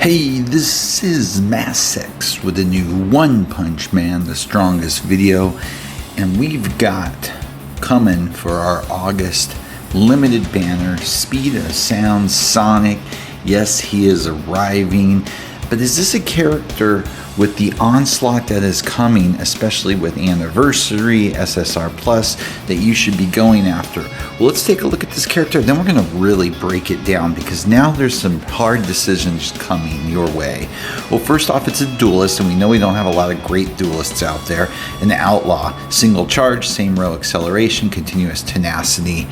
Hey, this is Massex with a new One Punch Man, the strongest video, and we've got coming for our August limited banner, Speed of Sound Sonic. Yes, he is arriving, but is this a character with the onslaught that is coming, especially with Anniversary, SSR Plus, that you should be going after? Well, let's take a look at this character, then we're going to really break it down because now there's some hard decisions coming your way. Well, first off, it's a duelist, and we know we don't have a lot of great duelists out there. An outlaw, single charge, same row acceleration, continuous tenacity.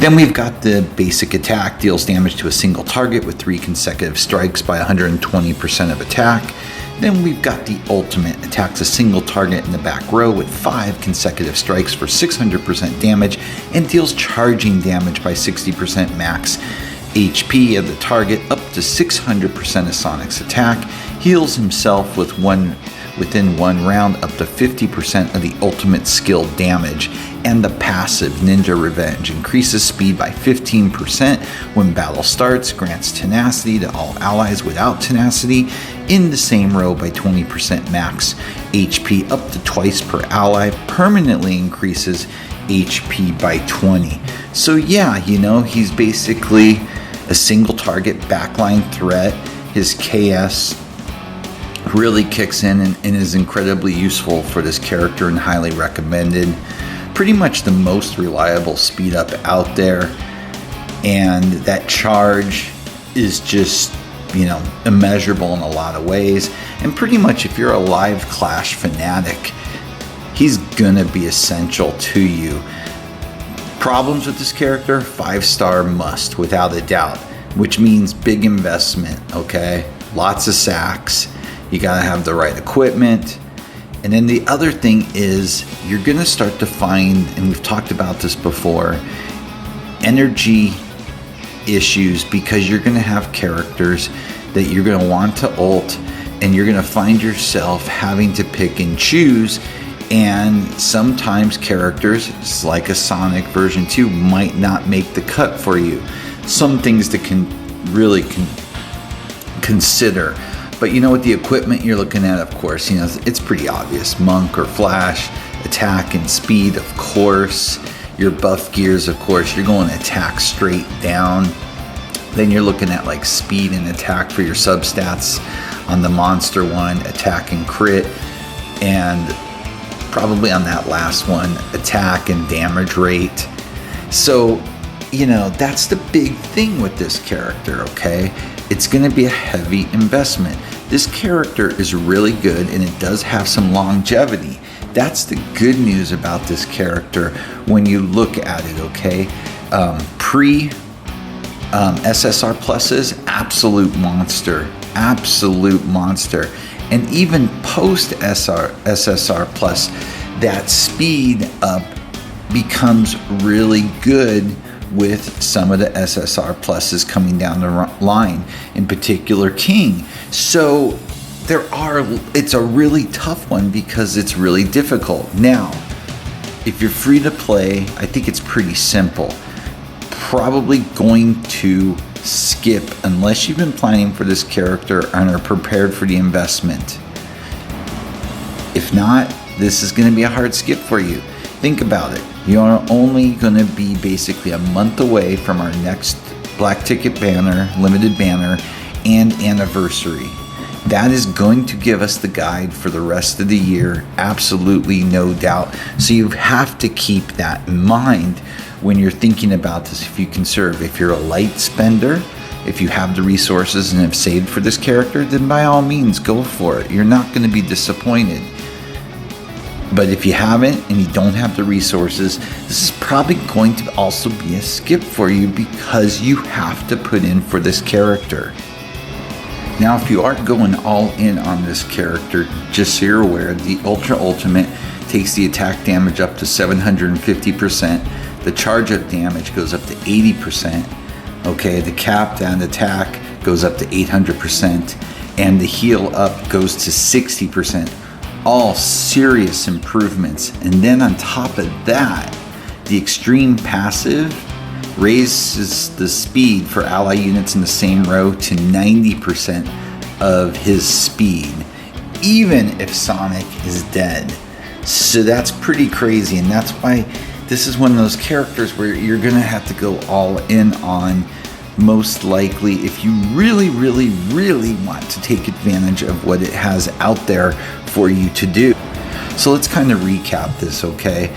Then we've got the basic attack, deals damage to a single target with 3 consecutive strikes by 120% of attack. Then we've got the ultimate, attacks a single target in the back row with 5 consecutive strikes for 600% damage and deals charging damage by 60% max HP of the target up to 600% of Sonic's attack, heals himself within one round up to 50% of the ultimate skill damage, and the passive Ninja Revenge increases speed by 15% when battle starts, grants tenacity to all allies without tenacity in the same row by 20% max HP up to twice per ally, permanently increases HP by 20. So yeah, he's basically a single target backline threat. His KS really kicks in and is incredibly useful for this character and highly recommended. Pretty much the most reliable speed up out there, and that charge is just immeasurable in a lot of ways. And pretty much if you're a live clash fanatic, he's gonna be essential to you. Problems with this character: 5-star must without a doubt, which means big investment. Okay, lots of sacks, you gotta have the right equipment. And then the other thing is you're going to start to find, and we've talked about this before, energy issues, because you're going to have characters that you're going to want to ult, and you're going to find yourself having to pick and choose. And sometimes characters, it's like a Sonic version 2, might not make the cut for you. Some things that can really consider. But with the equipment you're looking at, of course, it's pretty obvious. Monk or Flash, attack and speed, of course. Your buff gears, of course, you're going attack straight down. Then you're looking at like speed and attack for your substats on the monster one, attack and crit. And probably on that last one, attack and damage rate. So, that's the big thing with this character, okay? It's going to be a heavy investment. This character is really good, and it does have some longevity. That's the good news about this character when you look at it, okay? Pre SSR Pluses, absolute monster. And even post SSR Plus, that speed up becomes really good with some of the SSR Pluses coming down the line, in particular King. So it's a really tough one because it's really difficult. Now, if you're free to play, I think it's pretty simple. Probably going to skip unless you've been planning for this character and are prepared for the investment. If not, this is going to be a hard skip for you. Think about it. You're only going to be basically a month away from our next Black Ticket banner, limited banner, and Anniversary. That is going to give us the guide for the rest of the year, absolutely no doubt. So you have to keep that in mind when you're thinking about this. If you conserve, if you're a light spender, if you have the resources and have saved for this character, then by all means go for it. You're not going to be disappointed. But if you haven't and you don't have the resources, this is probably going to also be a skip for you because you have to put in for this character. Now, if you are going all in on this character, just so you're aware, the Ultra Ultimate takes the attack damage up to 750%. The charge up damage goes up to 80%. Okay, the cap down attack goes up to 800%. And the heal up goes to 60%. All serious improvements. And then on top of that, the extreme passive raises the speed for ally units in the same row to 90% of his speed, even if Sonic is dead. So that's pretty crazy, and that's why this is one of those characters where you're gonna have to go all in on, most likely, if you really, really, really want to take advantage of what it has out there for you to do. So let's kind of recap this, okay?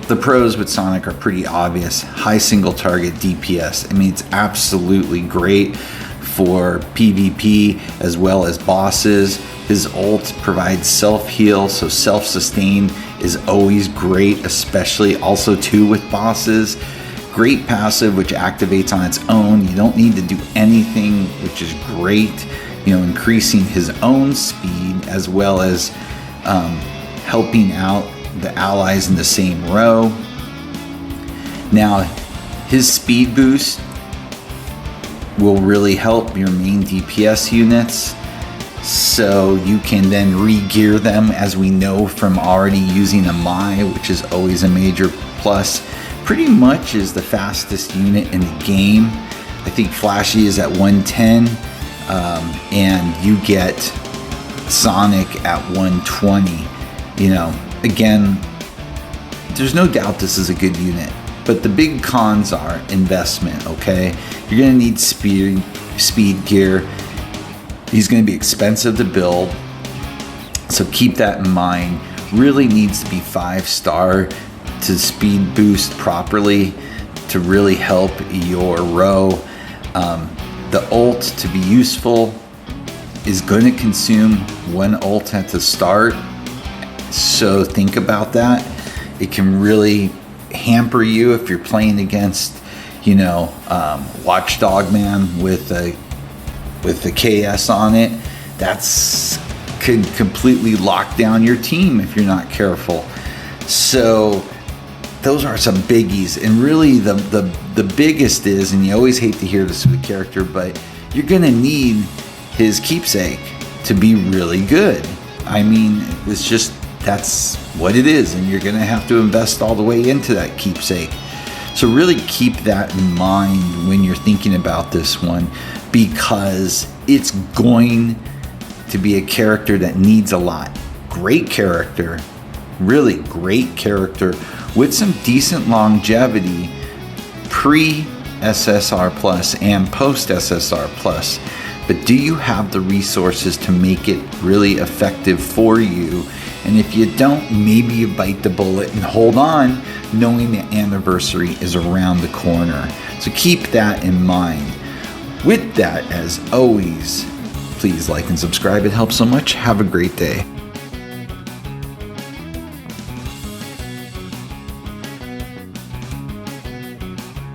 The pros with Sonic are pretty obvious. High single target DPS. I mean, it's absolutely great for PvP as well as bosses. His ult provides self-heal, so self-sustain is always great, especially also too with bosses. Great passive, which activates on its own. You don't need to do anything, which is great. You know, increasing his own speed as well as helping out the allies in the same row. Now, his speed boost will really help your main DPS units, so you can then re-gear them, as we know from already using a Mai, which is always a major plus. Pretty much is the fastest unit in the game. I think Flashy is at 110, and you get Sonic at 120. You know, again, there's no doubt this is a good unit, but the big cons are investment, okay? You're gonna need speed gear. He's gonna be expensive to build, so keep that in mind. Really needs to be 5-star to speed boost properly to really help your row. The ult, to be useful, is gonna consume one ult at the start, so think about that. It can really hamper you if you're playing against, you know, Watchdog Man with the KS on it. That's could completely lock down your team if you're not careful. So those are some biggies, and really the biggest is, and you always hate to hear this with a character, but you're gonna need his keepsake to be really good. I mean, it's just, that's what it is, and you're gonna have to invest all the way into that keepsake. So really keep that in mind when you're thinking about this one, because it's going to be a character that needs a lot. Great character, really great character with some decent longevity pre-SSR Plus and post-SSR Plus. But do you have the resources to make it really effective for you? And if you don't, maybe you bite the bullet and hold on, knowing the anniversary is around the corner. So keep that in mind. With that, as always, please like and subscribe. It helps so much. Have a great day.